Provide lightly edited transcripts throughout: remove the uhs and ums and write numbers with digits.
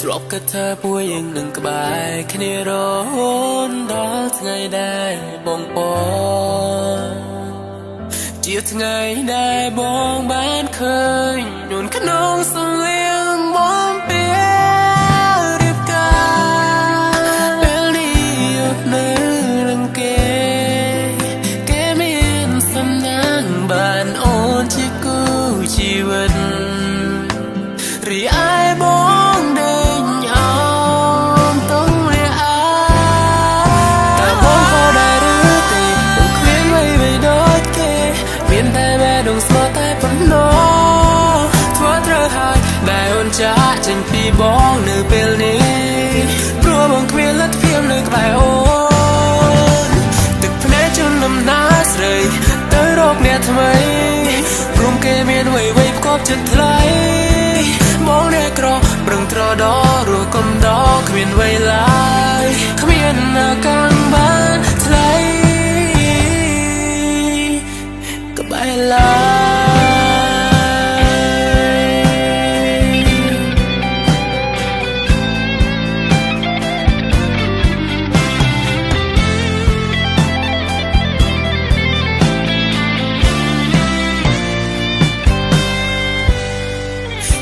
ទ្របក៏ថាពួយយើងនឹងក្បែរគ្នារហូតដល់ថ្ងៃដែលបងពជាថ្ងៃដែលបងបានឃើញនួនក្នុងសង្លៀងបងពេលរៀបការពេលនេះនៅនឹងគេមានសំណាងបានអូនជាគូជីវិតរីឯបងដេញអមតុងរាតែបងក៏ដែរឬទេបងគ្មានអ្វីដូចគេមានតែបែរដងស្មោះតែប៉ុណ្ណោះធ្វើត្រូវហើយដែលអូនចាក់ចេញពីបងនៅពេលនេះព្រោះបងគ្មានលទ្ធភាពនៅក្បែរអូនទឹកភ្នែកជន់ដំណើរស្រីទៅរកអ្នកថ្មីព្រមគេមានអ្វីផ្គប់ចិត្តថ្លៃបងអ្នកក្រប្រឹងត្រដររស់កុំដកគ្មានអ្វីឡើយគ្មានណាកាំងបានថ្លៃក្បែរឡើយ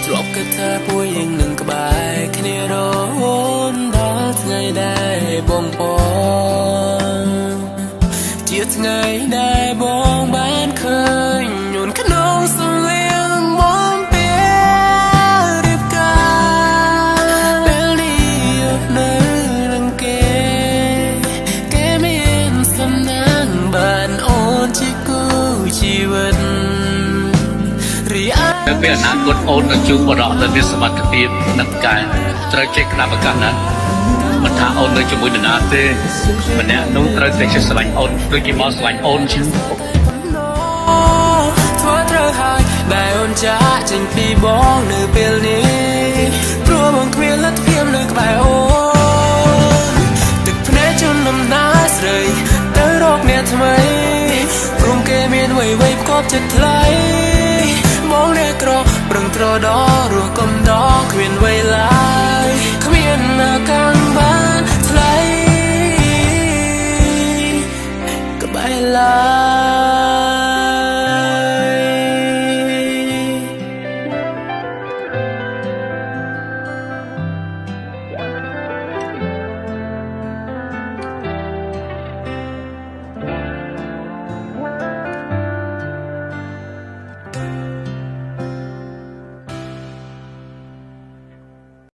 ទ្របក៏ថាពួយយើងនឹងក្បែរគ្នារហូតដល់ថ្ងៃដែលបងពជាថ្ងៃដែលបងបានឃើញនួនក្នុងសង្លៀងបងពេលរៀបការពេលនេះនៅនឹងគេមានសំណាងបានអូនជាគូជីវិតរីឯនៅពេលអនាគតអូននឹងជួបបរិបទដែលមានសមត្ថភាពនិងការត្រូវចេះក្តាប់ឱកាសណាស់មិនថាអូននៅជាមួយនរណាទេម្នាក់នោះត្រូវតែចេះស្រឡាញ់អូនដូចជាមកស្រឡាញ់អូនជាងធ្វើត្រូវហើយដែលអូនចាក់ចេញពីបងនៅពេលនេះព្រោះបងគ្មានលទ្ធភាពនៅក្បែរអូនទឹកភ្នែកជន់ដំណើរស្រីទៅរកអ្នកថ្មីព្រមគេមានអ្វីផ្គប់ចិត្តថ្លៃបងអ្នកក្រប្រឹងត្រដរ